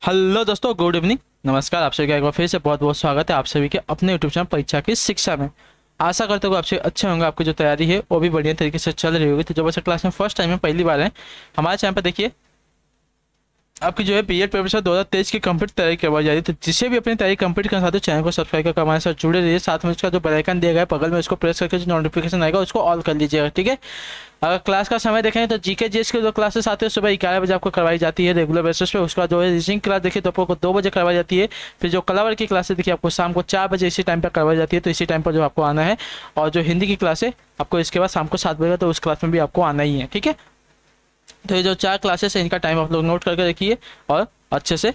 Hello दोस्तों, good evening. नमस्कार। आप सभी का एक बार फिर से बहुत बहुत स्वागत है आप सभी के अपने यूट्यूब चैनल परीक्षा की शिक्षा में। आशा करते हो आपसे अच्छे होंगे, आपकी जो तैयारी है वो भी बढ़िया तरीके से चल रही होगी। तो जो बच्चे क्लास में फर्स्ट टाइम में पहली बार है हमारे चैनल पर, देखिए आपकी जो है बीएड प्रोफेसर 2023 की कंप्लीट तैयारी करवाई जा रही है। तो जिसे भी अपनी तैयारी कंप्लीट करना चाहते हो चैनल को सब्सक्राइब कर हमारे साथ जुड़े रहिए। साथ में उसका जो बेल आइकन दिया गया है बगल में, उसको प्रेस करके जो नोटिफिकेशन आएगा उसको ऑल कर लीजिएगा, ठीक है। अगर क्लास का समय देखें तो जीके जीएस की जो क्लासेस आती है सुबह 11 बजे आपको करवाई जाती है रेगुलर बेसिस पे। उसका जो है रीजनिंग क्लास देखिए तो आपको 2 बजे करवाई जाती है। फिर जो कलावर की क्लासेस देखिए आपको शाम को 4 बजे इसी टाइम पर करवाई जाती है, तो इसी टाइम पर जो आपको आना है। और जो हिंदी की क्लास है आपको इसके बाद शाम को 7 बजे, तो उस क्लास में भी आपको आना ही है, ठीक है। तो ये जो 4 क्लासेस है इनका टाइम आप लोग नोट करके रखिए और अच्छे से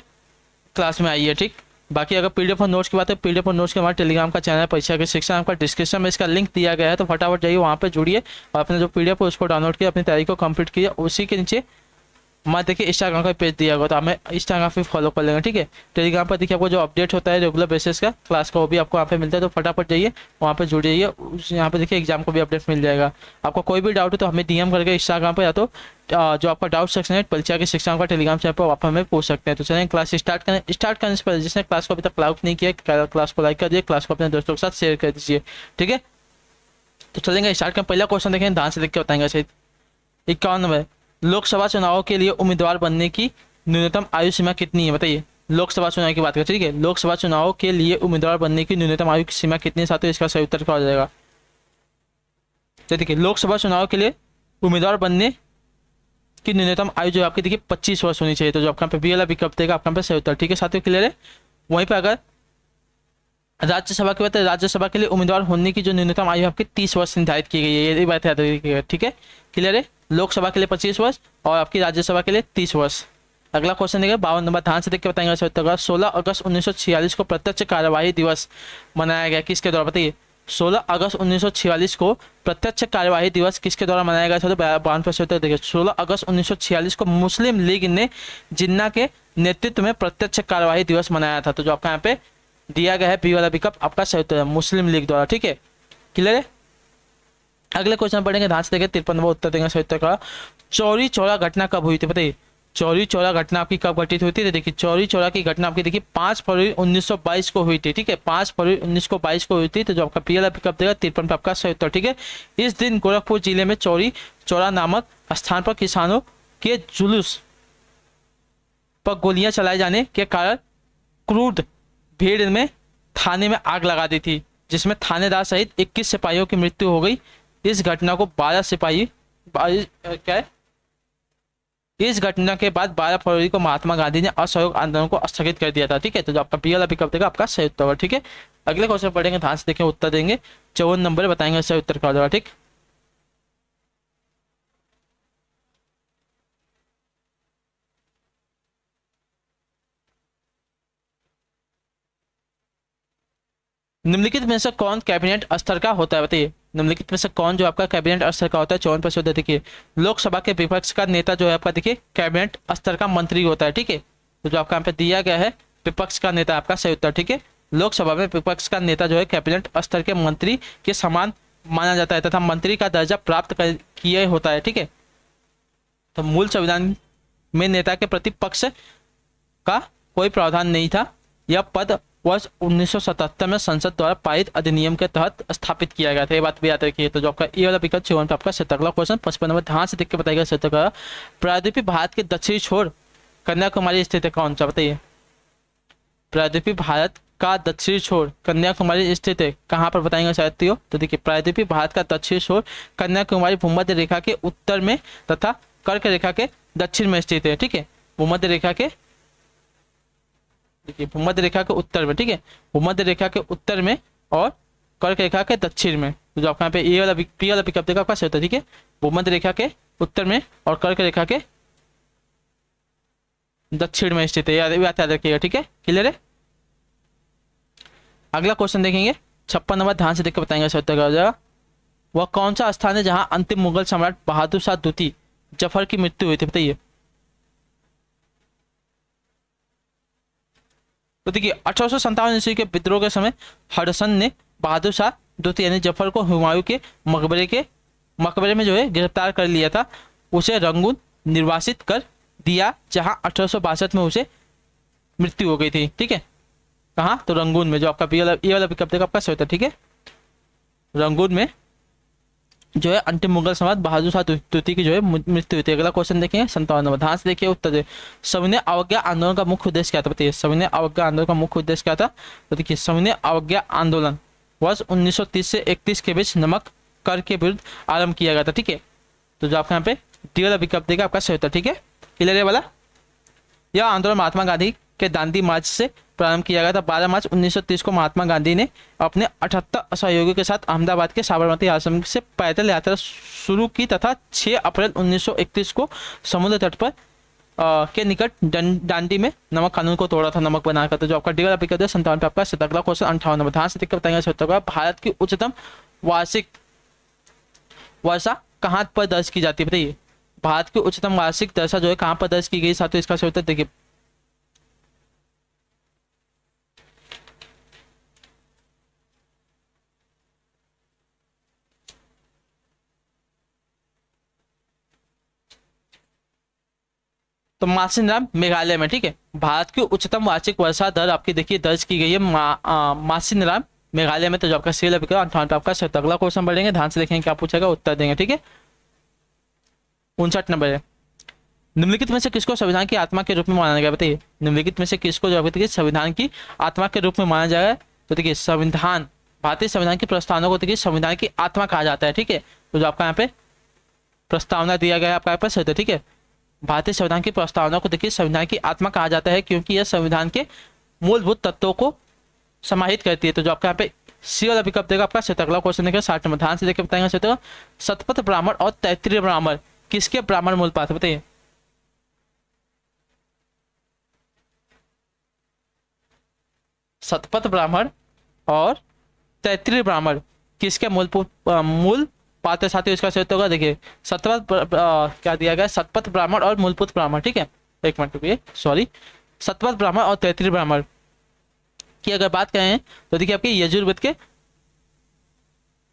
क्लास में आइए, ठीक। बाकी अगर पीडीएफ और नोट्स की बात है, पीडीएफ और नोट्स के हमारे टेलीग्राम का चैनल है परीक्षा की शिक्षा, आपका डिस्क्रिप्शन में इसका लिंक दिया गया है, तो फटाफट जाइए वहाँ पे जुड़िए और अपने जो पीडीएफ है उसको डाउनलोड किए, अपनी तैयारी को कंप्लीट किए। उसी के नीचे मैं देखिए इंस्टाग्राम का पेज दिया होगा, तो हमें इंस्टाग्राम पे फॉलो कर लेंगे, ठीक है। टेलीग्राम पर देखिए आपको जो अपडेट होता है रेगुलर बेसिस का क्लास का वो भी आपको वहाँ पे मिलता है, तो फटाफट जाइए वहाँ पे जुड़ जाइए। यहाँ पे देखिए एग्जाम को भी अपडेट मिल जाएगा। आपको कोई भी डाउट हो तो हमें डीएम करके इंस्टाग्राम पर, या तो जो आपका डाउट सेक्शन है परीक्षा की शिक्षा का टेलीग्राम चैनल पर आप हमें पूछ सकते हैं। तो चलें क्लास स्टार्ट करने से पहले जिसने क्लास को अभी तक लाइक नहीं किया क्लास को लाइक कर दिए, क्लास को अपने दोस्तों के साथ शेयर कर दीजिए, ठीक है। तो चलेंगे स्टार्ट करें। पहला क्वेश्चन देखें, ध्यान से देख के बताएंगे सही। 51 लोकसभा चुनाव के लिए उम्मीदवार बनने की न्यूनतम आयु सीमा कितनी है, बताइए। लोकसभा चुनाव की बात करें, ठीक है। लोकसभा चुनाव के लिए उम्मीदवार बनने की न्यूनतम आयु की सीमा कितनी है, साथियों इसका सही उत्तर क्या हो जाएगा। तो देखिए लोकसभा चुनाव के लिए उम्मीदवार बनने की न्यूनतम आयु जो आपकी देखिए 25 वर्ष होनी चाहिए। तो जो आपका पे बी वाला विकल्प देगा आपका पे सही उत्तर, ठीक है साथियों, क्लियर है। वहीं पर अगर राज्यसभा की बात है, राज्यसभा के लिए उम्मीदवार होने की जो न्यूनतम आयु आपकी 30 वर्ष निर्धारित की गई है, ये बात याद रखिएगा, ठीक है, क्लियर है। लोकसभा के लिए 25 वर्ष और आपकी राज्यसभा के लिए 30 वर्ष। अगला क्वेश्चन देखिए 52 नंबर, ध्यान से देख के बताएंगे। 16 अगस्त 1946 को प्रत्यक्ष कार्यवाही दिवस मनाया गया, किसके द्वारा, बताइए। 16 अगस्त 1946 को प्रत्यक्ष कार्यवाही दिवस किसके द्वारा मनाया गया था, तो 52% देखिए। 16 अगस्त 1946 को मुस्लिम लीग ने जिन्ना के नेतृत्व में प्रत्यक्ष कार्यवाही दिवस मनाया था। तो जो आपका यहाँ पे दिया गया है बी वाला विकल्प आपका सही उत्तर है, मुस्लिम लीग द्वारा, ठीक है, क्लियर है। अगले क्वेश्चन पढ़ेंगे, ध्यान से देखें। 53 नंबर उत्तर देंगे सही उत्तर का। चौरी चौरा घटना कब हुई थी, बताइए। चौरी चौरा घटना आपकी कब घटित हुई थी, तो देखिए चौरी चौरा की घटना आपकी देखिए 5 फरवरी 1922 को हुई थी, ठीक है। 5 फरवरी 1922 को हुई थी। तो जो आपका पी वाला विकल्प देगा 53 पे आपका सही उत्तर, ठीक है। इस दिन गोरखपुर जिले में चौरी चौरा नामक स्थान पर किसानों के जुलूस पर गोलियां चलाए जाने के कारण क्रूर भीड़ में थाने में आग लगा दी थी, जिसमें थानेदार सहित 21 सिपाहियों की मृत्यु हो गई। इस घटना को 12 सिपाही क्या है, इस घटना के बाद 12 फरवरी को महात्मा गांधी ने असहयोग आंदोलन को स्थगित कर दिया था, ठीक है। तो जो आपका पी वाला विकल्प देगा आपका सही उत्तर, ठीक है। अगले क्वेश्चन पढ़ेंगे, ध्यान से देखें, उत्तर देंगे। 54 नंबर बताएंगे सही उत्तर क्या होगा, ठीक। निम्नलिखित में से कौन कैबिनेट स्तर का होता है, बताइए। निम्नलिखित में से कौन जो आपका कैबिनेट स्तर का होता है, 54%। देखिए लोकसभा के विपक्ष का नेता जो है आपका देखिए कैबिनेट स्तर का मंत्री होता है, ठीक है। तो जो आपका यहाँ पे दिया गया है विपक्ष का नेता आपका सही उत्तर, ठीक है। लोकसभा में विपक्ष का नेता जो है कैबिनेट स्तर के मंत्री के समान माना जाता है तथा मंत्री का दर्जा प्राप्त किए होता है, ठीक है। तो मूल संविधान में नेता के प्रति पक्ष का कोई प्रावधान नहीं था। यह पद वर्ष 1977 में संसद द्वारा पारित अधिनियम के तहत स्थापित किया गया था, ये बात भी याद रखिए। तो जो आपका ये वाला विकल्प 54 पे आपका सही। अगला क्वेश्चन 55 नंबर, ध्यान से देख के बताइएगा सही का। प्रायद्वीपीय भारत के दक्षिणी छोर कन्याकुमारी स्थित है, कौन सा, बताइए। प्रायद्वीपीय भारत का दक्षिणी छोर कन्याकुमारी स्थित है, कहाँ पर बताएंगे साथियों। तो देखिए प्रायद्वीपीय भारत का दक्षिणी छोर कन्याकुमारी भूमध्य रेखा के उत्तर में तथा कर्क रेखा के दक्षिण में स्थित है, ठीक है। भूमध्य रेखा के, देखिए भूमध्य रेखा के उत्तर में, ठीक है, भूमध्य रेखा के उत्तर में और कर्क रेखा के दक्षिण में। तो जो आपका यहाँ पे ये वाला पी वाला विकल्प देगा आपका सही होता है, ठीक है। भूमध्य रेखा के उत्तर में और कर्क रेखा के दक्षिण में स्थित है, याद रखिएगा, ठीक है, क्लियर है। अगला क्वेश्चन देखेंगे 56 नंबर, ध्यान से देख के बताएंगे सही उत्तर हो जाएगा। वह कौन सा स्थान है जहां अंतिम मुगल सम्राट बहादुर शाह द्वितीय जफर की मृत्यु हुई थी, बताइए। तो देखिए 1857 ईस्वी के विद्रोह के समय हडसन ने बहादुर शाह द्वितीय यानी जफर को हुमायूं के मकबरे में जो है गिरफ्तार कर लिया था। उसे रंगून निर्वासित कर दिया, जहां 1862 में उसे मृत्यु हो गई थी, ठीक है। कहाँ? तो रंगून में, जो आपका ये वाला विकल्प देगा आपका सही उत्तर, ठीक है। रंगून में जो है अंतिम मुगल सम्राट बहादुर शाह द्वितीय की जो है मृत्यु हुई थी। अगला क्वेश्चन देखेंगे 57 नंबर, ध्यान से देखिए उत्तर दे। सविनय अवज्ञा आंदोलन का मुख्य उद्देश्य क्या था? बताइए, सविनय अवज्ञा आंदोलन का मुख्य उद्देश्य क्या था? तो देखिए, सविनय अवज्ञा आंदोलन वर्ष 1930 से 31 के बीच नमक कर के विरुद्ध आरंभ किया गया था, ठीक है। तो जो आपका यहाँ पे डी वाला विकल्प देगा आपका सही उत्तर, ठीक है। क्लियर है वाला? यह आंदोलन महात्मा गांधी के दांडी मार्च से प्रारंभ किया गया था। 12 मार्च 1930 को महात्मा गांधी ने अपने 78 सहयोगियों के साथ अहमदाबाद के साबरमती आश्रम से पैदल यात्रा शुरू की तथा 6 अप्रैल 1931 को समुद्र तट पर के निकट दांडी में नमक कानून को तोड़ा था, नमक बनाकर। तो जो आपका डी वाला विकल्प है 57 पे आपका अगला क्वेश्चन 58 नंबर, ध्यान से देखकर बताएंगे। भारत की उच्चतम वार्षिक वर्षा कहाँ पर दर्ज की जाती है? बताइए, भारत की उच्चतम वार्षिक वर्षा जो है कहाँ पर दर्ज की गई? साथियों इसका सही उत्तर देखिए, तो मासिनराम मेघालय में, ठीक है। भारत की उच्चतम वार्षिक वर्षा दर आपकी देखिए दर्ज की गई है मासिनराम मेघालय में। तो जो आपका सी वाला विकल्प 58 पे आपका सही उत्तर। अगला क्वेश्चन बढ़ेंगे, ध्यान से देखेंगे क्या पूछेगा, उत्तर देंगे, ठीक है। 59 नंबर है, निम्नलिखित में से किसको संविधान की आत्मा के रूप में माना गया? बताइए, निम्नलिखित में से किसको जो है संविधान की आत्मा के रूप में माना जाएगा? तो देखिए, संविधान, भारतीय संविधान की प्रस्तावना को देखिए संविधान की आत्मा कहा जाता है, ठीक है। तो जो आपका यहाँ पे प्रस्तावना दिया गया है आपका यहाँ पर सही उत्तर, ठीक है। भारतीय संविधान की प्रस्तावना को देखिए संविधान की आत्मा कहा जाता है क्योंकि यह संविधान के मूलभूत तत्वों को समाहित करती है। तो जो आपका यहाँ पे सी वाला विकल्प देगा आपका सही उत्तर। अगला क्वेश्चन देखिए 60 नंबर, ध्यान से देखिए बताएंगे सही उत्तर। शतपथ ब्राह्मण और तैत्तिरीय ब्राह्मण किसके ब्राह्मण मूल पात्र? बताइए, शतपथ ब्राह्मण और तैत्तिरीय ब्राह्मण किसके मूल पात्र? साथियों इसका सही उत्तर होगा, देखिए क्या दिया गया? शतपथ ब्राह्मण और मूलभूत ब्राह्मण, ठीक है। एक मिनट रुकिए, सॉरी, शतपथ ब्राह्मण और तैत्तिरीय ब्राह्मण की अगर बात करें तो देखिए आपके यजुर्वेद के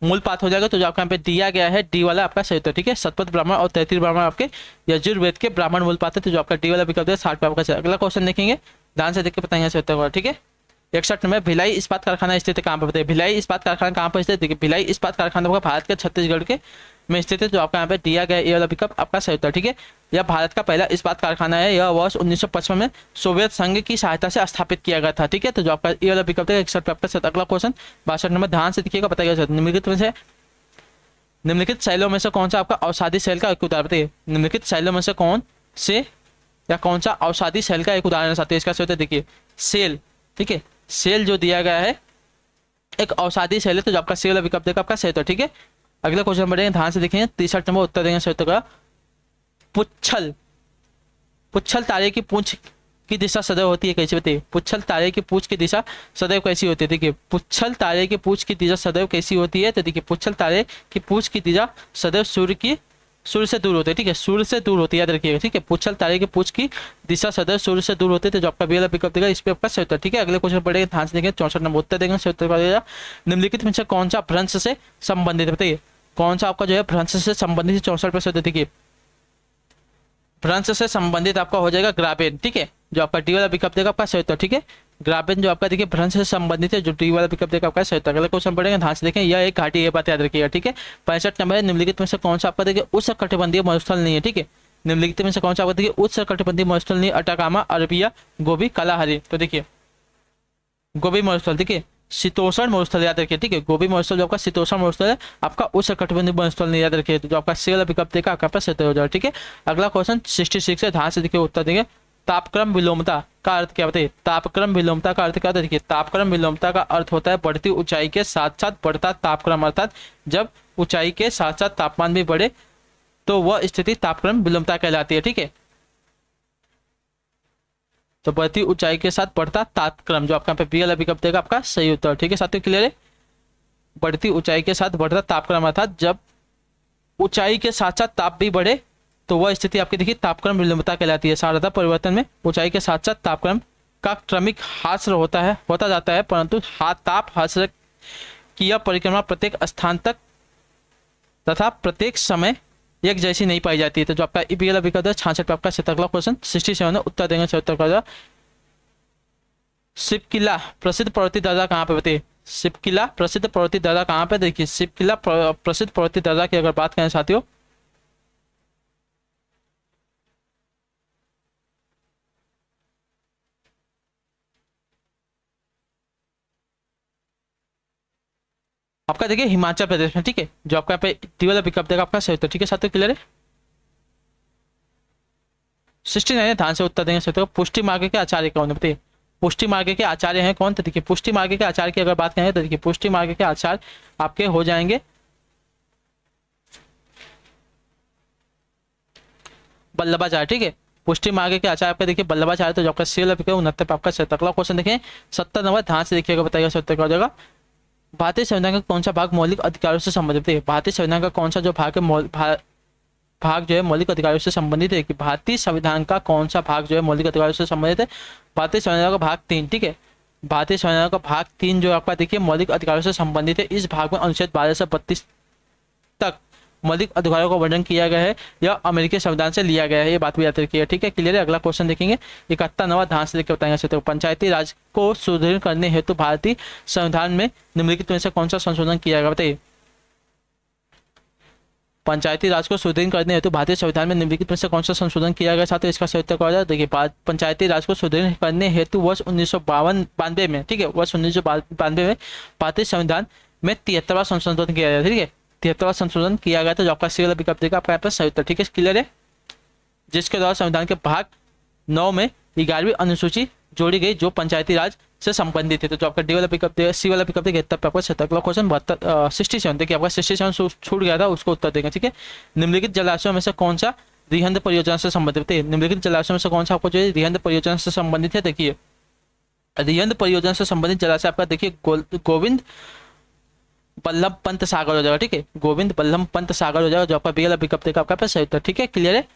मूल पात्र हो जाएगा। तो जो आपका यहाँ पे दिया गया है डी वाला आपका सही उत्तर, ठीक है। शतपथ ब्राह्मण और तैत्तिरीय ब्राह्मण आपके यजुर्वेद के ब्राह्मण मूल पात्र। तो जो आपका डी वाला विकल्प है 60 पे आपका। अगला क्वेश्चन देखेंगे, ध्यान से देख के बताएंगे सही उत्तर होगा, ठीक है। 61 में भिलाई इस्पात कारखाना स्थित कहाँ पर? बताइए, भिलाई इस्पात कारखाना कहाँ पर स्थित? देखिए, भिलाई इस्पात कारखाना आपका भारत के छत्तीसगढ़ के में स्थित है। जो आपका यहाँ पे दिया गया ये वाला विकल्प आपका सही उत्तर, ठीक है। यह भारत का पहला इस्पात कारखाना है। यह वर्ष 1955 में सोवियत संघ की सहायता से स्थापित किया गया था, ठीक है। तो जो आपका ये वाला विकल्प है 61 पे आपका सही। अगला क्वेश्चन 62 नंबर, ध्यान से देखिएगा, बताइएगा निम्नलिखित शैलों में से कौन सा आपका औषधि शैल का एक उदाहरण? बताइए, निम्नलिखित शैलों में से कौन सा औषधि शैल का एक उदाहरण साथ ही इसका सही उत्तर देखिए सेल, ठीक है। सेल जो दिया गया है एक औषधि शैल है। तो जो आपका सेल विकल्प देगा आपका सही उत्तर, ठीक है। अगला क्वेश्चन बढ़ेंगे, ध्यान से देखेंगे 63 नंबर, उत्तर देंगे सही उत्तर का। पुच्छल तारे की पूंछ की दिशा सदैव होती है कैसी? बताइए, पुच्छल तारे की पूंछ की दिशा सदैव कैसी होती है? देखिए, पुच्छल तारे की पूंछ की दिशा सदैव कैसी होती है? तो देखिए, पुच्छल तारे की पूंछ की दिशा सदैव सूर्य से दूर होते हैं, ठीक है। सूर्य से दूर होती है, याद रखिएगा, ठीक है। पुच्छल तारे की पूंछ की दिशा सदैव सूर्य से दूर होते थे। जो आपका वाला विकल्प देगा इस पे आपका सही उत्तर, ठीक है। अगले क्वेश्चन पढ़ेंगे, ध्यान से देखेंगे 64 नंबर, उत्तर देंगे सही उत्तर का। निम्नलिखित में से कौन सा भ्रंश से संबंधित? बताइए, कौन सा आपका जो है भ्रंश से संबंधित? 64 पे सही। देखिए, भ्रंश से संबंधित आपका हो जाएगा ग्राबेन, ठीक है। जो आपका डी वाला विकल्प देगा आपका सही उत्तर, ठीक है। ग्राबेन जो आपका देखिए भ्रंश से संबंधित है, जो डी वाला विकल्प देगा आपका सही उत्तर। अगला क्वेश्चन पढ़ेंगे, ध्यान से देखें, यह एक घाटी, ये बात याद रखिएगा, ठीक है। 65 नंबर है, निम्नलिखित में से कौन सा आपका देखिए उच्च कटिबंधीय मरुस्थल नहीं है? ठीक है, निम्नलिखित में से कौन सा आपका देखिए उच्च कटिबंधीय मरुस्थल नहीं? अटाकामा, अरबिया, गोबी, कालाहारी। तो देखिए गोबी मरुस्थल, ठीक है, शीतोष्ण मरुस्थल याद रखिए, ठीक है। गोबी मरुस्थल जो आपका शीतोष्ण मरुस्थल है, आपका उच्च कटिबंधीय मरुस्थल नहीं, याद रखिए। तो जो आपका सी वाला विकल्प देगा आपका पास हो जाएगा, ठीक है। अगला क्वेश्चन 66 है, ध्यान से देखिए उत्तर देंगे। तापक्रम विलोमता का अर्थ क्या? बताइए, तापक्रम विलोमता का अर्थ क्या होता है? देखिए, तापक्रम विलोमता का अर्थ होता है बढ़ती ऊंचाई के साथ साथ बढ़ता तापक्रम, अर्थात जब ऊंचाई के साथ साथ तापमान भी बढ़े तो वह स्थिति तापक्रम विलोमता कहलाती है, ठीक है। तो बढ़ती ऊंचाई के साथ बढ़ता तापक्रम, जो आपका यहाँ पे बी वाला विकल्प देगा आपका सही उत्तर, ठीक है साथियों, क्लियर है। बढ़ती ऊंचाई के साथ बढ़ता तापक्रम, अर्थात जब ऊंचाई के साथ साथ ताप भी बढ़े तो वह स्थिति आपकी देखिए तापक्रम विलोमता कहलाती है। सारता परिवर्तन में ऊंचाई के साथ साथ तापक्रम का क्रमिक ह्रास होता जाता है, परंतु ताप ह्रास की यह परिक्रमा प्रत्येक स्थान तक तथा प्रत्येक समय एक जैसी नहीं पाई जाती है। तो जो आपका ई वाला विकल्प है 66 पे आपका 67 क्वेश्चन 67 उत्तर देंगे 76 का। शिवकिला प्रसिद्ध प्रवृत्ति दर्रा कहाँ पे बताइए? शिवकिला प्रसिद्ध प्रवृत्ति दर्रा कहाँ पे? देखिए शिवकिला प्रसिद्ध प्रवृत्ति दर्रा की अगर बात करें साथियों, आपका देखिए हिमाचल प्रदेश में, ठीक है, जो आपका यहाँ पे डी वाला विकल्प देगा आपका सही उत्तर। ठीक है साथियों, क्लियर है? 69 ध्यान से उत्तर देंगे साथियों। पुष्टि मार्ग के आचार्य कौन है बताइए? पुष्टि मार्ग के आचार्य हैं कौन? तो देखिए पुष्टि मार्ग के आचार्य की अगर बात करें तो देखिए पुष्टि मार्ग के आचार्य आपके हो जाएंगे वल्लभाचार्य। ठीक है, पुष्टि मार्ग के आचार्य आपका देखिए वल्लभाचार्य, तो जो आपका सी वाला विकल्प 69 पे आपका सही उत्तर। अगला क्वेश्चन देखिए 70 नंबर, ध्यान से देखिएगा, बताइएगा सही उत्तर क्या हो जाएगा। भारतीय संविधान का कौन सा भाग मौलिक अधिकारों से संबंधित है? भारतीय संविधान का कौन सा जो भाग है भाग जो है मौलिक अधिकारों से संबंधित है? कि भारतीय संविधान का कौन सा भाग जो है मौलिक अधिकारों से संबंधित है? भारतीय संविधान का भाग 3, ठीक है, भारतीय संविधान का भाग 3 जो आपका देखिए मौलिक अधिकारों से संबंधित है। इस भाग में अनुच्छेद 12 से 32 तक मौलिक अधिकारों का वर्णन किया गया है, यह अमेरिकी संविधान से लिया गया है, ये बात भी याद रखिएगा। ठीक है, क्लियर है? अगला क्वेश्चन देखेंगे 71 नंबर, ध्यान से देखकर बताएंगे। तो पंचायती राज को सुदृढ़ करने हेतु भारतीय संविधान में निम्नलिखित में से कौन सा संशोधन किया गया बताइए? पंचायती राज को सुदृढ़ करने हेतु भारतीय संविधान में निम्नलिखित में से कौन सा संशोधन किया गया साथियों? इसका सही उत्तर क्या हो जाए? देखिए पंचायती राज को सुदृढ़ करने हेतु वर्ष 1992 में, ठीक है, वर्ष 1992 में भारतीय संविधान में 73वां संशोधन किया गया। ठीक है, 73वां संशोधन किया गया, तो जो आपका सी वाला विकल्प देगा आपका यहाँ पर सही उत्तर। ठीक है, क्लियर है? जिसके द्वारा संविधान के भाग 9 में 11वीं अनुसूची जोड़ी गई जो पंचायती राज से संबंधित है। तो जो आपका डी वाला पिकअप देगा, सी वाला पिकअप देगा, तब पे आपका 70 क्वेश्चन 67 देखिए आपका 67 छूट गया था, उसको उत्तर देगा। ठीक है, निम्नलिखित जलाशयों में से कौन सा रिहंद परियोजना से संबंधित है? निम्नलिखित जलाशयों में से कौन सा आपको जो है रिहंद परियोजना से संबंधित है? देखिए रिहंद परियोजना से संबंधित जलाशय आपका देखिए गोविंद बल्लभ पंत सागर हो जाएगा। ठीक है, गोविंद बल्लभ पंत सागर हो जाएगा, जो आपका बी वाला पिकअप देगा आपका सही उत्तर। ठीक है, क्लियर है?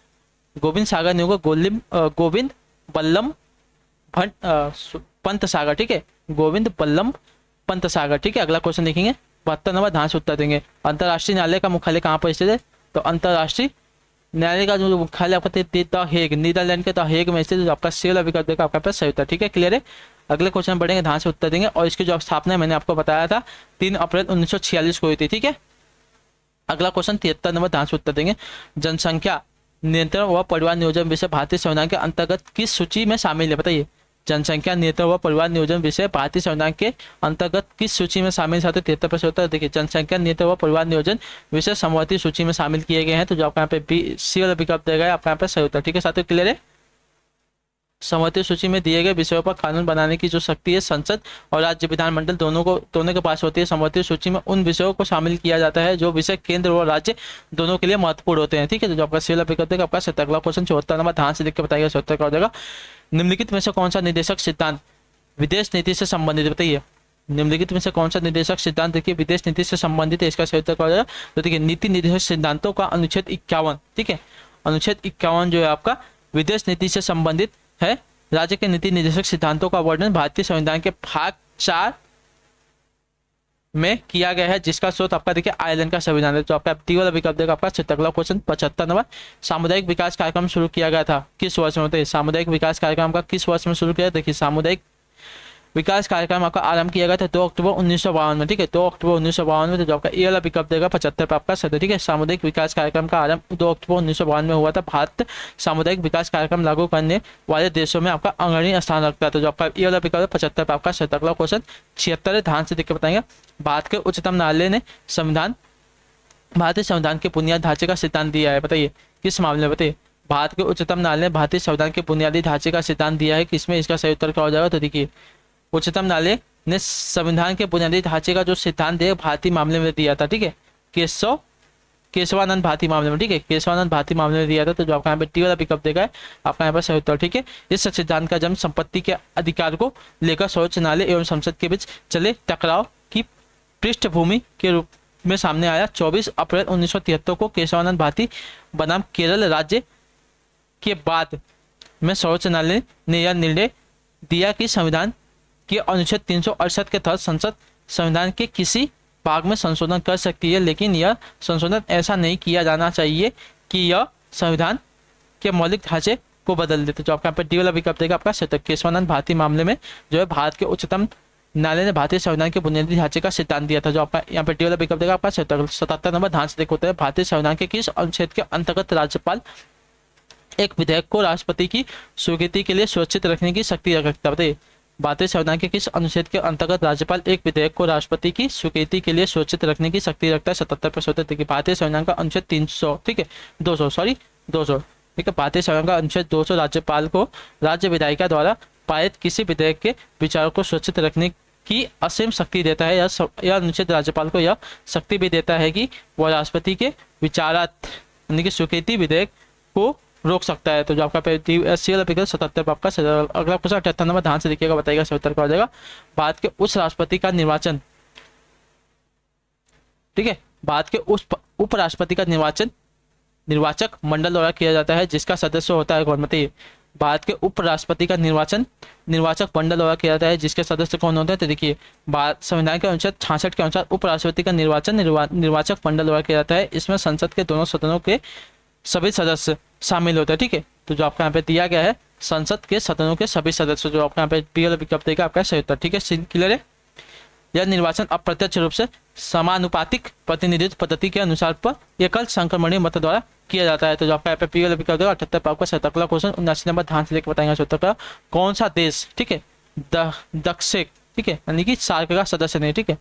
गोविंद सागर नहीं होगा, गोविंद बल्लभ पंत सागर। ठीक है, गोविंद बल्लभ पंत सागर। ठीक है, अगला क्वेश्चन देखेंगे 72 नंबर, ध्यान से उत्तर देंगे। अंतर्राष्ट्रीय न्यायालय का मुख्यालय कहाँ पर स्थित है? तो अंतर्राष्ट्रीय न्यायालय का जो मुख्यालय आपका द हेग, नीदरलैंड के द हेग में स्थित, जो आपका सी वाला विकल्प देगा आपका सही उत्तर। ठीक है, क्लियर है? अगले क्वेश्चन में बढ़ेंगे, ध्यान से उत्तर देंगे। और इसकी जो स्थापना मैंने आपको बताया था 3 अप्रैल 1946 को हुई थी। ठीक है, अगला क्वेश्चन 73 नंबर, ध्यान से उत्तर देंगे। जनसंख्या नियंत्रण व परिवार नियोजन विषय भारतीय संविधान के अंतर्गत किस सूची में शामिल है बताइए? जनसंख्या नियंत्रण व परिवार नियोजन विषय भारतीय संविधान के अंतर्गत किस सूची में शामिल है? 73% उत्तर देखिए जनसंख्या नियंत्रण व परिवार नियोजन विषय समवर्ती सूची में शामिल किए गए हैं। तो जो आपका यहाँ पे बी सी वाला विकल्प देगा आपका यहाँ पे सही उत्तर। ठीक है साथियों, क्लियर है? समवर्ती सूची में दिए गए विषयों पर कानून बनाने की जो शक्ति है संसद और राज्य विधानमंडल दोनों के पास होती है। समवर्ती सूची में उन विषयों को शामिल किया जाता है जो विषय केंद्र और राज्य दोनों के लिए महत्वपूर्ण होते हैं। ठीक है, तो जो आपका सी वाला विकल्प देगा आपका 70। अगला क्वेश्चन 74 नंबर, ध्यान से देख के बताइएगा 74 का हो जाएगा। निम्नलिखित में से कौन सा निदेशक सिद्धांत विदेश नीति से संबंधित बताइए? निम्नलिखित में से कौन सा निदेशक सिद्धांत देखिए विदेश नीति से संबंधित है? इसका सही उत्तर क्या हो जाएगा? तो देखिए नीति निर्देशक सिद्धांतों का अनुच्छेद 51, ठीक है, अनुच्छेद 51 जो है आपका विदेश नीति से संबंधित है। राज्य के नीति निर्देशक सिद्धांतों का वर्णन भारतीय संविधान के भाग 4 में किया गया है, जिसका स्रोत आपका देखिए आयरलैंड का संविधान है। तो आपका डी वाला विकल्प देगा आपका 76। अगला क्वेश्चन 75 नंबर, सामुदायिक विकास कार्यक्रम शुरू किया गया था किस वर्ष में बताइए? सामुदायिक विकास कार्यक्रम का किस वर्ष में शुरू किया? देखिए सामुदायिक विकास कार्यक्रम आपका आरंभ किया गया था 2 अक्टूबर 1952 में। ठीक है, 2 अक्टूबर 1952 में। तो जो आपका ए वाला विकल्प देगा 75 पे आपका सही। ठीक है, सामुदायिक विकास कार्यक्रम का आरंभ 2 अक्टूबर 1952 में हुआ था। भारत सामुदायिक विकास कार्यक्रम लागू करने वाले देशों में आपका अग्रणी स्थान रखता है। तो जो आपका ए वाला विकल्प 75 पे आपका सही। अगला क्वेश्चन 76 है, ध्यान से देख के बताएंगे। भारत के उच्चतम न्यायालय ने भारतीय संविधान के बुनियादी ढांचे का सिद्धांत दिया है, बताइए किस मामले में? बताइए भारत के उच्चतम न्यायालय ने भारतीय संविधान के बुनियादी ढांचे का सिद्धांत दिया है किसमें? इसका सही उत्तर क्या हो जाएगा? तो देखिए उच्चतम न्यायालय ने संविधान के बुनियादी ढांचे का जो सिद्धांत है भारतीय मामले में दिया था। ठीक है, केशवानंद भारतीय मामले में। ठीक है, केशवानंद भारतीय मामले में दिया था। तो जो आपका यहाँ पे टी वाला पिकअप देगा है आपका यहाँ पर सही उत्तर। ठीक है, इस सिद्धांत का जन्म संपत्ति के अधिकार को लेकर सर्वोच्च न्यायालय एवं संसद के बीच चले टकराव की पृष्ठभूमि के रूप में सामने आया। 24 अप्रैल 1973 को केशवानंद भारती बनाम केरल राज्य के बाद में सर्वोच्च न्यायालय ने यह निर्णय दिया कि संविधान के अनुच्छेद 368 के तहत संसद संविधान के किसी भाग में संशोधन कर सकती है, लेकिन यह संशोधन ऐसा नहीं किया जाना चाहिए कि यह संविधान के मौलिक ढांचे को बदल देते। जो आपका यहाँ पे डी वाला विकल्प देगा आपका सही। केशवानंद भारती मामले में जो है भारत के उच्चतम न्यायालय ने भारतीय संविधान के बुनियादी ढांचे का सिद्धांत दिया था। जो आपका यहाँ पे डी वाला विकल्प देगा आपका 77 नंबर ध्यान से देखो होता है। भारतीय संविधान के किस अनुच्छेद के अंतर्गत राज्यपाल एक विधेयक को राष्ट्रपति की स्वीकृति के लिए सुरक्षित रखने की शक्ति रखता है? बताइए, भारतीय संविधान के किस अनुच्छेद के अंतर्गत राज्यपाल एक विधेयक को राष्ट्रपति की स्वीकृति के लिए सुरक्षित रखने की शक्ति रखता है? 77 देखिए भारतीय संविधान का अनुच्छेद 300, ठीक है 200, ठीक है। भारतीय संविधान का अनुच्छेद 200 राज्यपाल को राज्य विधायिका द्वारा पारित किसी विधेयक के विचारों को सुरक्षित रखने की असीम शक्ति देता है। यह अनुच्छेद राज्यपाल को यह शक्ति भी देता है कि वह राष्ट्रपति के विचारात यानी कि स्वीकृति विधेयक को रोक सकता है। तो जो आपका 77 पर आपका अगला क्वेश्चन 78 नंबर ध्यान से देखिएगा, बताइएगा सही उत्तर क्या हो जाएगा। भारत के उस राष्ट्रपति का निर्वाचन, ठीक है, भारत के उस उपराष्ट्रपति का निर्वाचन निर्वाचक मंडल द्वारा किया जाता है जिसका सदस्य होता है कौन? बताइए, भारत के उपराष्ट्रपति का निर्वाचन निर्वाचक मंडल द्वारा किया जाता है जिसके सदस्य कौन होते हैं? तो देखिए भारत संविधान के अनुच्छेद 66 के अनुसार उपराष्ट्रपति का निर्वाचन निर्वाचक मंडल द्वारा किया जाता है। इसमें संसद के दोनों सदनों के सभी सदस्य शामिल होते हैं, ठीक है। तो जो आपका यहाँ पे दिया गया है संसद के सदनों के सभी सदस्य, जो आपका यहाँ पे बी वाला विकल्प देगा आपका सही उत्तर, ठीक है। क्लियर है? यह निर्वाचन अप्रत्यक्ष रूप से समानुपातिक प्रतिनिधित्व पद्धति के अनुसार पर एकल संक्रमणीय मत द्वारा किया जाता है। तो जो आपका यहाँ पे पी वाला विकल्प देगा 78 पर आपका सही उत्तर। अगला क्वेश्चन 79 नंबर ध्यान से लेकर बताएंगे उत्तर का। कौन सा देश, ठीक है, दक्षिण, ठीक है, यानी कि सार्क का सदस्य नहीं, ठीक है।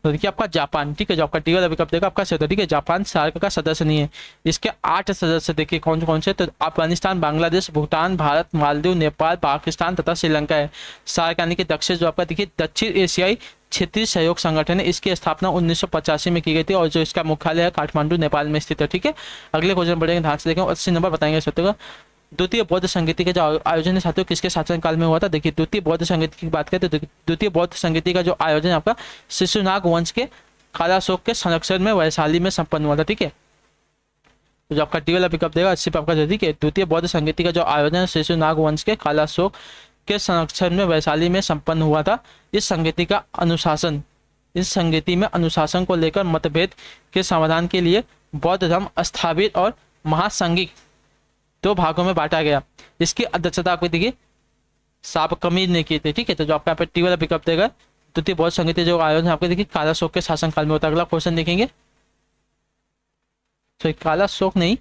तो देखिए आपका जापान, ठीक है, जो आपका डी वाला विकल्प देगा आपका सही होता है, ठीक है। जापान सार्क का सदस्य नहीं है। इसके 8 सदस्य देखिए कौन कौन से, तो अफगानिस्तान, बांग्लादेश, भूटान, भारत, मालदीव, नेपाल, पाकिस्तान तथा श्रीलंका है। सार्क यानी कि दक्षिण जो आपका देखिए दक्षिण एशियाई क्षेत्रीय सहयोग संगठन है। इसकी स्थापना 1985 में की गई थी और जो इसका मुख्यालय है काठमांडू नेपाल में स्थित है, ठीक है। अगले क्वेश्चन बढ़ेंगे ध्यान से देखेंगे। 80 नंबर बताएंगे सत्य का। द्वितीय बौद्ध संगीति का जो आयोजन है साथियों किसके शासनकाल में हुआ था? देखिए द्वितीय बौद्ध संगीति की बात करें तो द्वितीय बौद्ध संगीति का जो आयोजन आपका शिशुनाग वंश के कालाशोक के संरक्षण में वैशाली में संपन्न हुआ था, ठीक है। तो जो आपका डी वाला विकल्प देगा 80 पे आपका, ठीक है। द्वितीय बौद्ध संगीति का जो आयोजन शिशुनाग वंश के कालाशोक के संरक्षण में वैशाली में संपन्न हुआ था। इस संगीति में अनुशासन को लेकर मतभेद के समाधान के लिए बौद्ध धर्म स्थापित और महासंघिक 2 भागों में बांटा गया। इसकी अध्यक्षता आपको देखिए साब कमीर ने की थी, ठीक है। तो जो आपका यहाँ पे टी वाला विकल्प देगा द्वितीय बौद्ध संगीति जो आयोजन आपको देखिए कालाशोक के शासनकाल में होता है। अगला क्वेश्चन देखेंगे। तो कालाशोक नहीं,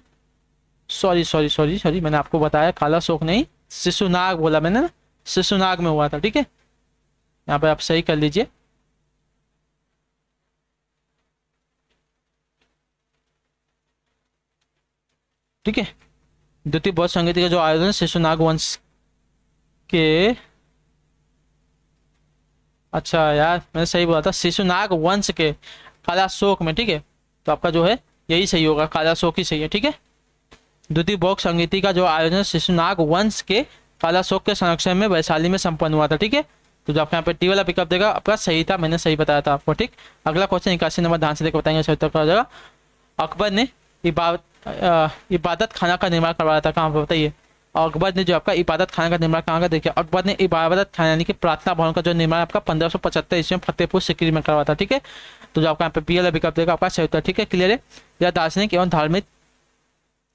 सॉरी मैंने आपको बताया कालाशोक नहीं, शिशुनाग बोला मैंने ना, शिशुनाग में हुआ था, ठीक है। यहाँ पे आप सही कर लीजिए। ठीक है, द्वितीय बौद्ध संगीति का जो आयोजन शिशुनाग वंश के, अच्छा यार मैंने सही बोला था, शिशुनाग वंश के कालाशोक में, ठीक है। तो आपका जो है यही सही होगा, कालाशोक ही सही है, ठीक है। द्वितीय बौद्ध संगीति का जो आयोजन शिशुनाग वंश के कालाशोक के संरक्षण में वैशाली में संपन्न हुआ था, ठीक है। तो जो आपका यहाँ पे टी वाला पिकअप देगा आपका सही था, मैंने सही बताया था आपको, ठीक। अगला क्वेश्चन 81 नंबर ध्यान से देखकर बताएंगे, सही उत्तर हो जाएगा। अकबर ने इबादत खाना का निर्माण करवाया था, कहाँ पर बताइए। अकबर ने जो आपका इबादत खाना का निर्माण कहाँ का, देखिए अकबर ने इबादत खाना यानी कि प्रार्थना भवन का जो निर्माण आपका 1575 ईस्वी में फतेहपुर सीकरी में करवाया था, ठीक है। तो जो आपका यहाँ पे बी वाला विकल्प देगा आपका सही उत्तर, ठीक है। क्लियर है। यह दार्शनिक एवं धार्मिक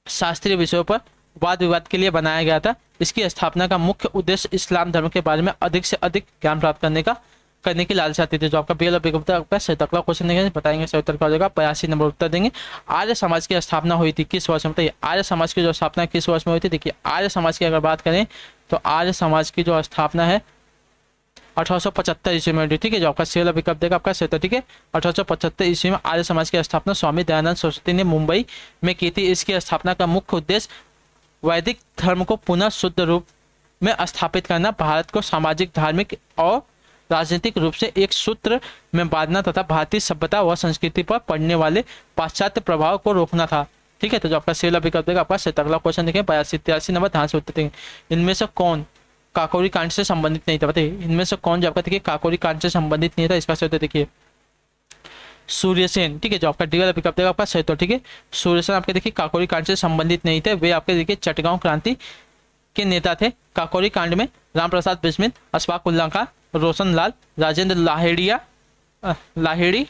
शास्त्रीय विषयों पर वाद विवाद के लिए बनाया गया था। इसकी स्थापना का मुख्य उद्देश्य इस्लाम धर्म के बारे में अधिक से अधिक ज्ञान प्राप्त करने की लालसा थी। जो आपका बी वाला विकल्प आपका सही उत्तर क्वेश्चन देंगे, बताएंगे सही उत्तर क्या हो जाएगा। 82 नंबर उत्तर देंगे। आर्य समाज की स्थापना हुई थी किस वर्ष में, बताइए। आर्य समाज की जो स्थापना किस वर्ष में हुई थी, देखिए आर्य समाज की अगर बात करें तो आर्य समाज की जो स्थापना है 1875 ईस्वी में हुई, ठीक है। जो आपका सी वाला विकल्प देगा आपका सही उत्तर, ठीक है। 1875 ईस्वी में आर्य समाज की स्थापना स्वामी दयानंद सरस्वती ने मुंबई में की थी। इसकी स्थापना का मुख्य उद्देश्य वैदिक धर्म को पुनः शुद्ध रूप में स्थापित करना, भारत को सामाजिक, धार्मिक और राजनीतिक रूप से एक सूत्र में बांधना तथा भारतीय सभ्यता व संस्कृति पर पड़ने वाले पाश्चात्य प्रभाव को रोकना था, ठीक है। तो जो आपका सी वाला विकल्प देगा आपका सही। अगला क्वेश्चन देखें 82-83 नंबर ध्यान से उत्तर देंगे। इनमें से कौन काकोरी कांड से संबंधित नहीं था, बताइए। इनमें से कौन जो आपका देखिए काकोरी कांड से संबंधित नहीं था, इसका सही उत्तर देखिए सूर्यसेन, ठीक है। जो आपका डी वाला विकल्प देगा आपका सही उत्तर, ठीक है। सूर्यसेन आपके देखिए काकोरी कांड से संबंधित नहीं थे, वे आपके देखिए चटगांव क्रांति के नेता थे। काकोरी कांड में रामप्रसाद बिस्मिल, अशफाक उल्ला खां, रोशन लाल, राजेंद्र लाहेड़ी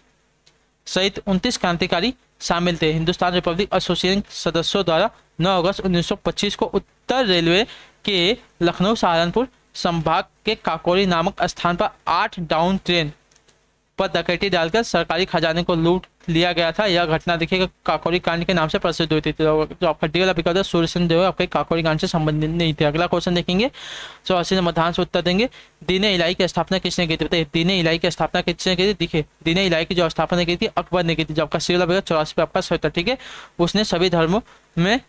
सहित 29 क्रांतिकारी शामिल थे। हिंदुस्तान रिपब्लिक एसोसिएशन सदस्यों द्वारा 9 अगस्त 1925 को उत्तर रेलवे के लखनऊ सहारनपुर संभाग के काकोरी नामक स्थान पर 8 डाउन ट्रेन पर डकैती डालकर सरकारी खजाने को लूट लिया गया था। यह घटना देखिएगा काकोरी कांड के नाम से प्रसिद्ध हुई थी। जो आपका डी वाला विकल्प है सूर्यसेन देव आपके काकोरी कांड से संबंधित नहीं थे। अगला क्वेश्चन देखेंगे 84 नंबर ध्यान से उत्तर देंगे। दीन-ए इलाही की स्थापना किसने की थी? बताइए दीन-ए इलाही की स्थापना किसने की थी? देखिए दीन-ए इलाही की जो स्थापना की थी अकबर ने की थी। जो आपका सी वाला विकल्प 84 पे आपका सही उत्तर, ठीक है। उसने सभी धर्मों में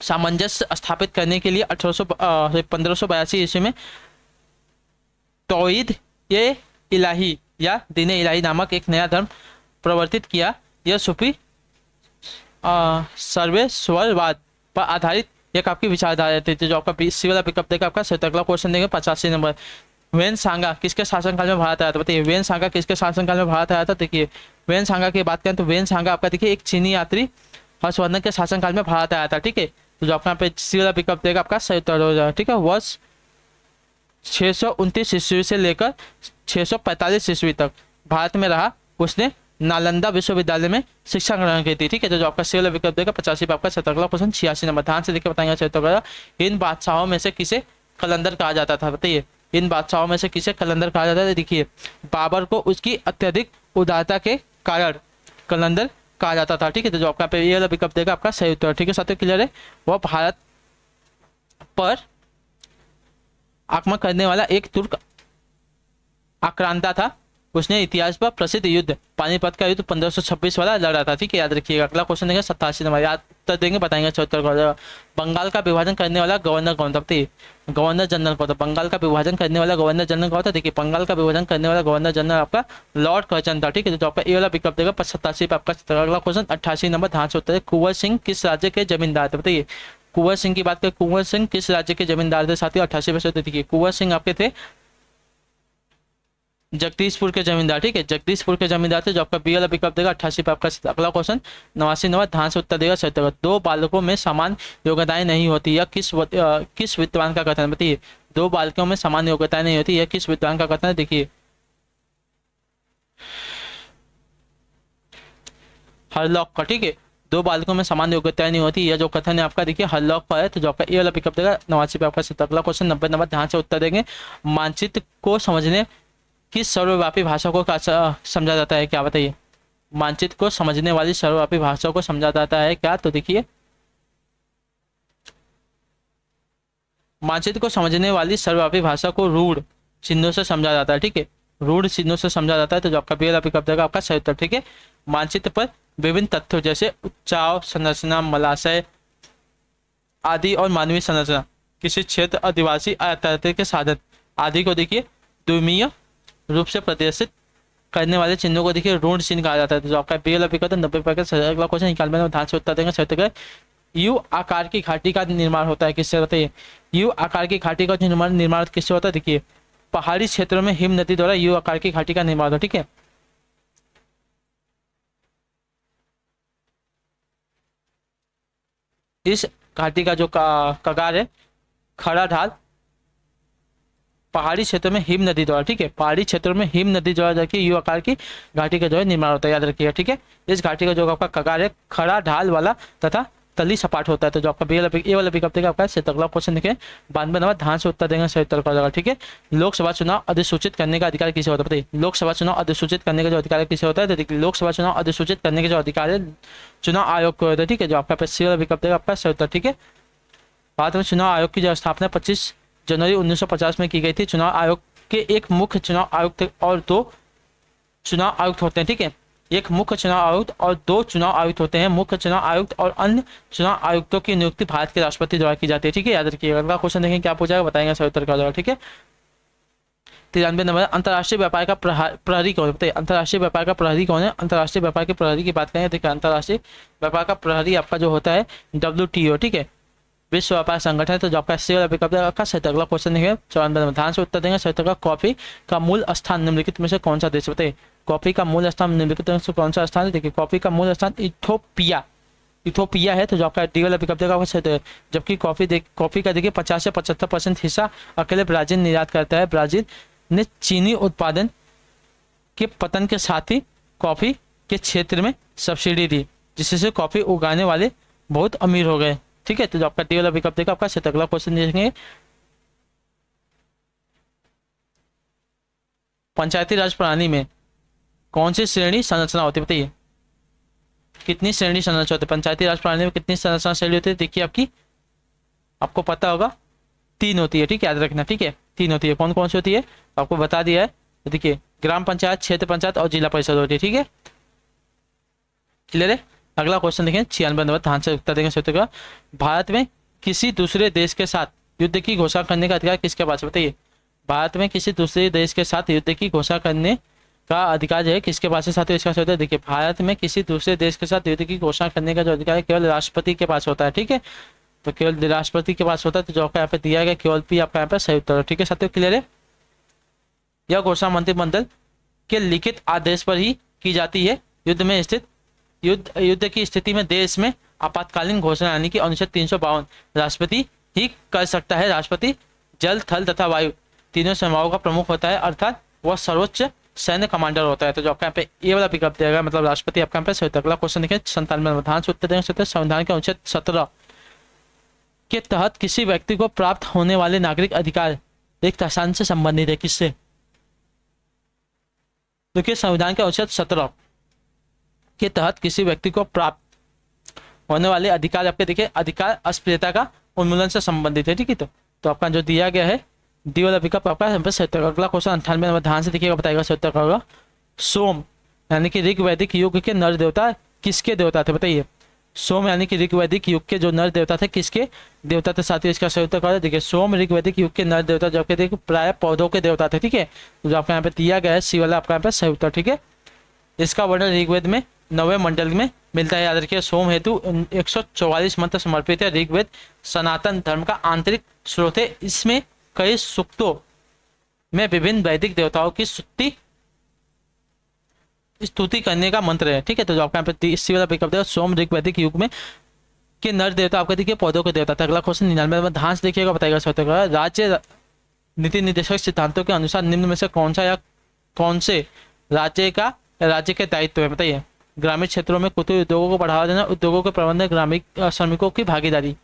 सामंजस्य स्थापित करने के लिए 1582 ईस्वी में तौहीद-ए इलाही या दीन-ए इलाही नामक एक नया धर्म प्रवर्तित किया। यह सूफी सर्वेश्वरवाद पर आधारित एक आपकी विचारधारा थी। जो आपका सी वाला विकल्प देगा आपका सही। अगला क्वेश्चन देंगे 85 नंबर। वेन सांगा किसके शासनकाल में भारत आया था? बताइए वेन सांगा किसके शासनकाल में भारत आया था? देखिए वेन सांगा की बात करें तो वेन सांगा आपका देखिए एक चीनी यात्री हर्षवर्धन के शासनकाल में भारत आया था, ठीक है। तो जो आपका सी वाला विकल्प देगा आपका सही उत्तर हो जाएगा, ठीक है। वर्ष 629 ईस्वी से लेकर 645 ईस्वी तक भारत में रहा। उसने नालंदा विश्वविद्यालय में शिक्षा ग्रहण की थी, ठीक है। तो जो आपका सी वाला विकल्प देगा 85 पे आपका सही। अगला क्वेश्चन 86 नंबर ध्यान से देखिए बताएंगे सही उत्तर। इन बादशाहों में से किसे कलंदर कहा जाता था? बताइए इन बादशाहों में से किसे कलंदर कहा जाता था? देखिए बाबर को उसकी अत्यधिक उदारता के कारण कलंदर कहा जाता था, ठीक है। तो जो आपका ये वाला विकल्प देगा आपका सही उत्तर, ठीक है। साथ क्लियर है। वह भारत पर आक्रमण करने वाला एक तुर्क आक्रांता था। उसने इतिहास पर प्रसिद्ध युद्ध पानीपत का युद्ध 1526 वाला लड़ा था, ठीक है। याद रखिएगा। अगला क्वेश्चन देंगे 87 नंबर। याद उत्तर देंगे बताएंगे 74। बंगाल का विभाजन करने वाला गवर्नर कौन था? गवर्नर जनरल कौन था? बंगाल का विभाजन करने वाला गवर्नर जनरल कौन था? देखिए बंगाल का विभाजन करने वाला गवर्नर जनरल आपका लॉर्ड कर्जन था, ठीक है। तो आपका ये वाला विकल्प देगा 87 पे आपका। अगला क्वेश्चन 88 नंबर ध्यान से उत्तर है। कुंवर सिंह किस राज्य के जमींदार थे? बताइए कुंवर सिंह की बात करें, कुंवर सिंह किस राज्य के जमींदार थे? साथियों 88 पे देखिए कुंवर सिंह आपके थे जगदीशपुर के जमींदार, ठीक है। जगदीशपुर के जमींदार थे। जो आपका बी वाला विकल्प देगा 88 पे आपका। अगला क्वेश्चन 89 नंबर ध्यान से उत्तर देगा सही। दो बालकों में समान योग्यताएं नहीं होती यह किस विद्वान का कथन? बताइए दो बालकों में समान योग्यताएं नहीं होती यह किस विद्वान का कथन है? देखिए हरलॉक का, ठीक है। दो बालकों में समान योग्यताएं नहीं होती यह जो कथन है आपका देखिए हरलॉक का है। तो जो आपका ए वाला पिकअप देगा 89 पे आपका। अगला क्वेश्चन 90 नंबर ध्यान से उत्तर देंगे। मानचित्र को समझने किस सर्वव्यापी भाषा को समझा जाता है क्या? बताइए मानचित्र को समझने वाली सर्वव्यापी भाषा को समझा जाता है क्या? तो देखिए मानचित्र को समझने वाली सर्वव्यापी भाषा को रूढ़ चिन्हों से समझा जाता है, ठीक है। रूढ़ चिन्हों से समझा जाता है। तो जो आपका बी वाला पिकअप देगा आपका सही उत्तर, ठीक है। मानचित्र पर विभिन्न तथ्यों जैसे उच्चाव संरचना मलाशय आदि और मानवीय संरचना किसी क्षेत्र आदिवासी यातायात के साधन आदि को देखिए द्विमीय रूप से प्रदर्शित करने वाले चिन्हों को देखिए रूढ़ चिन्ह कहा जाता है। तो जो आपका बी वाला विकल्प 90 पे। अगला क्वेश्चन 91 में ध्यान से उत्तर देंगे सही उत्तर। यू आकार की घाटी का निर्माण होता है किससे? बताइए यू आकार की घाटी का निर्माण किससे होता है? देखिए पहाड़ी क्षेत्रों में हिम नदी द्वारा यू आकार की घाटी का निर्माण होता है, ठीक है। इस घाटी का जो कगार है खड़ा ढाल पहाड़ी क्षेत्र में हिम नदी द्वारा, ठीक है। पहाड़ी क्षेत्रों में हिम नदी द्वारा देखिए यू आकार की घाटी का जो है निर्माण होता है, याद रखिएगा, ठीक है। इस घाटी का जो आपका कगार है खड़ा ढाल वाला तथा तली सपाट होता है। तो जो आपका ए वाला विकल्प देगा आपका। अगला क्वेश्चन देखिए 92 नंबर ध्यान से उत्तर देंगे सही उत्तर का जाएगा, ठीक है। लोकसभा चुनाव अधिसूचित करने का अधिकार किसे होता है? बताइए लोकसभा चुनाव अधिसूचित करने का जो अधिकार किसे होता है? तो देखिए लोकसभा चुनाव अधिसूचित करने के जो अधिकार है चुनाव आयोग को होता है, ठीक है। जो आपका सी वाला विकल्प देगा आपका सही उत्तर, ठीक है। भारत में चुनाव आयोग की जो स्थापना 25 जनवरी 1950 में की गई थी। चुनाव आयोग के एक मुख्य चुनाव आयुक्त और 2 चुनाव आयुक्त होते हैं, ठीक है। एक मुख्य चुनाव आयुक्त और 2 चुनाव आयुक्त होते हैं। मुख्य चुनाव आयुक्त और अन्य चुनाव आयुक्तों की नियुक्ति भारत के राष्ट्रपति द्वारा की जाती है, ठीक है। याद रखिएगा। अगला क्वेश्चन देखें क्या पूछा है बताएंगे सही उत्तर का जाएगा, ठीक है। 93 नंबर अंतर्राष्ट्रीय व्यापार का प्रहरी कौन है? बताइए अंतर्राष्ट्रीय व्यापार का प्रहरी कौन है? अंतर्राष्ट्रीय व्यापार के प्रहरी की बात करें देखिए अंतर्राष्ट्रीय व्यापार का प्रहरी आपका जो होता है WTO, ठीक है, विश्व व्यापार संगठन है। तो जो आपका सी वाला विकल्प का सही। अगला क्वेश्चन देखिए 94 में ध्यान से उत्तर देंगे सही। कॉफी का मूल स्थान निम्नलिखित में से कौन सा देश? बताइए कॉफी का मूल स्थान निम्नलिखित में से कौन सा स्थान है? देखिए कॉफी का मूल स्थान इथोपिया है। तो जो आपका डी वाला विकल्प देगा सही। जबकि कॉफी का देखिए 50 से 75% हिस्सा अकेले ब्राजील निर्यात करता है। ब्राजील ने चीनी उत्पादन के पतन के साथ ही कॉफी के क्षेत्र में सब्सिडी दी, जिससे कॉफी उगाने वाले बहुत अमीर हो गए। ठीक है, तो जो आपका डी वाला विकल्प देगा आपका सही। अगला क्वेश्चन देखेंगे, पंचायती राज प्रणाली में कौन सी श्रेणी संरचना होती है, बताइए कितनी श्रेणी संरचना होती है? पंचायती राज प्रणाली में कितनी संरचना श्रेणी होती है? देखिए आपको पता होगा 3 होती है। ठीक है, याद रखना। ठीक है, 3 होती है। कौन कौन सी होती है आपको बता दिया है। तो देखिए ग्राम पंचायत, क्षेत्र पंचायत और जिला परिषद होती है। ठीक है, क्लियर है। अगला क्वेश्चन देखें 96 नंबर, ध्यान से उत्तर देंगे सत्य का। भारत में किसी दूसरे देश के साथ युद्ध की घोषणा करने का अधिकार किसके पास है, बताइए। भारत में किसी दूसरे देश के साथ युद्ध की घोषणा करने का अधिकार जो है किसके पास है साथियों, इसका सही उत्तर देखिए भारत में किसी दूसरे देश के साथ युद्ध की घोषणा करने का जो अधिकार है केवल राष्ट्रपति के पास होता है। ठीक है, तो केवल राष्ट्रपति के पास होता है। तो जो आपका यहाँ पे दिया गया केवल पी आपका यहाँ पे सही उत्तर है। ठीक है साथियों, क्लियर है। यह घोषणा मंत्रिमंडल के लिखित आदेश पर ही की जाती है। युद्ध की स्थिति में देश में आपातकालीन घोषणा यानी कि अनुच्छेद 352 राष्ट्रपति ही कर सकता है। राष्ट्रपति जल, थल तथा वायु तीनों सेनाओं का प्रमुख होता है, अर्थात वह सर्वोच्च सैन्य कमांडर होता है। तो जो आपका यहाँ पे ये वाला पिकअप देगा मतलब राष्ट्रपति आपका यहाँ पे सही उत्तर। अगला क्वेश्चन देखें 97 ध्यान से उत्तर देंगे। संविधान के अनुच्छेद 17 के तहत किसी व्यक्ति को प्राप्त होने वाले नागरिक अधिकार एक तहसान से संबंधित है, किससे? देखिए संविधान के अनुच्छेद 17 के तहत किसी व्यक्ति को प्राप्त होने वाले अधिकार आपके देखिए अधिकार अस्पृश्यता का उन्मूलन से संबंधित है। ठीक है, तो आपका जो दिया गया है डी वाला विकल्प आपका अगला क्वेश्चन 98 नंबर, ध्यान से देखिएगा बताएगा सत्य का होगा। सोम यानी कि ऋग वैदिक युग के नर देवता किसके देवता थे, बताइए। सोम यानी कि ऋग वैदिक युग के जो नर देवता थे किसके देवता थे साथियों, इसका सही उत्तर क्या है? देखिए सोम ऋग वैदिक युग के नर देवता जो आपके देखिए प्राय पौधों के देवता थे। ठीक है, तो जो आपका यहाँ पे दिया गया है सी वाला आपका यहाँ पे सही उत्तर। ठीक है, इसका वर्णन ऋग्वेद में 9वें मंडल में मिलता है। याद रखिए सोम हेतु 144 मंत्र समर्पित है। ऋग्वेद सनातन धर्म का आंतरिक स्रोत है। इसमें कई सूक्तों में विभिन्न वैदिक देवताओं की स्तुति करने का मंत्र है। ठीक है, तो जो आपका यहाँ पे इसी वाला पिकअप देगा सोम ऋग वैदिक युग में के नर देवता आपका देखिए पौधों के देवता था। अगला क्वेश्चन 99 में ध्यान से देखिएगा बताएगा सत्य का। राज्य नीति निर्देशक सिद्धांतों के अनुसार निम्न में से कौन से राज्य के दायित्व है, बताइए। ग्रामीण क्षेत्रों में कुटीर उद्योगों को बढ़ावा देना, उद्योगों के प्रबंधन, ग्रामीण श्रमिकों की भागीदारी।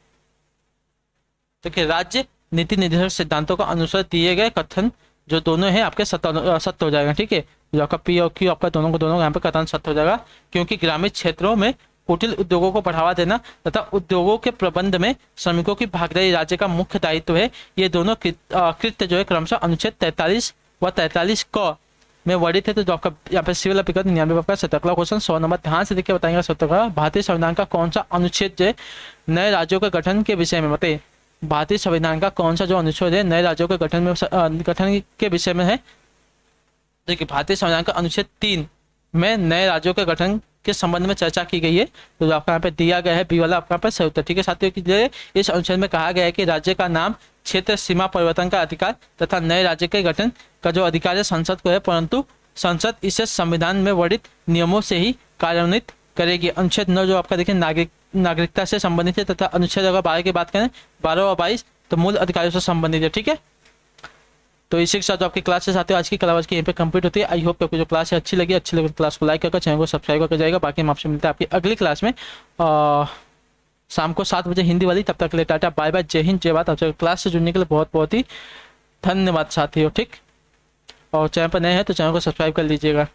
देखिए राज्य नीति निर्देशक सिद्धांतों का अनुसार दिए गए कथन जो दोनों हैं आपके सत्य हो जाएगा। ठीक है, जो आपका पी और क्यू आपका दोनों यहाँ पे कथन सत्य हो जाएगा, क्योंकि ग्रामीण क्षेत्रों में कुटीर उद्योगों को बढ़ावा देना तथा उद्योगों के प्रबंध में श्रमिकों की भागीदारी राज्य का मुख्य दायित्व है। ये दोनों कृत्य जो है क्रमशः अनुच्छेद 43 व 43 क में वर्णित है। तो जो आपका यहाँ पे सी वाला पिकअप 99 आपका सत्य। अगला क्वेश्चन 100 नंबर, ध्यान से देखिए बताएंगे सत्य का। भारतीय संविधान का कौन सा अनुच्छेद जो है नए राज्यों के गठन के विषय में, बताइए। भारतीय संविधान का कौन सा जो अनुच्छेद है नए राज्यों के गठन के विषय में है? देखिए भारतीय संविधान का अनुच्छेद 3 में नए राज्यों के गठन के संबंध में चर्चा की गई है। तो जो आपका यहाँ पे दिया गया है बी वाला आपका यहाँ पे सही उत्तर। ठीक है साथियों, की इस अनुच्छेद में कहा गया है कि राज्य का नाम, क्षेत्र, सीमा परिवर्तन का अधिकार तथा नए राज्य के गठन का जो अधिकार है संसद को है, परंतु संसद इसे संविधान में वर्णित नियमों से ही कार्यान्वित करेगी। अनुच्छेद 9 जो आपका देखिए नागरिकता से संबंधित है तथा अनुच्छेद अगर 12 की बात करें 12 और 22 तो मूल अधिकारियों से संबंधित है। ठीक है, तो इसी के साथ जो आपकी क्लास है साथियों आज की क्लास की यहीं पे कंप्लीट होती है। आई होप आपको जो क्लास है अच्छी लगी तो क्लास को लाइक करके चैनल को सब्सक्राइब करके जाएगा। बाकी हम आपसे मिलते हैं आपकी अगली क्लास में शाम को 7 बजे हिंदी वाली। तब तक के लिए टाटा बाय बाय, जय हिंद जय भारत। आपसे क्लास से जुड़ने के लिए बहुत बहुत ही धन्यवाद साथियों। ठीक, और चैनल पर नए हैं तो चैनल को सब्सक्राइब कर लीजिएगा।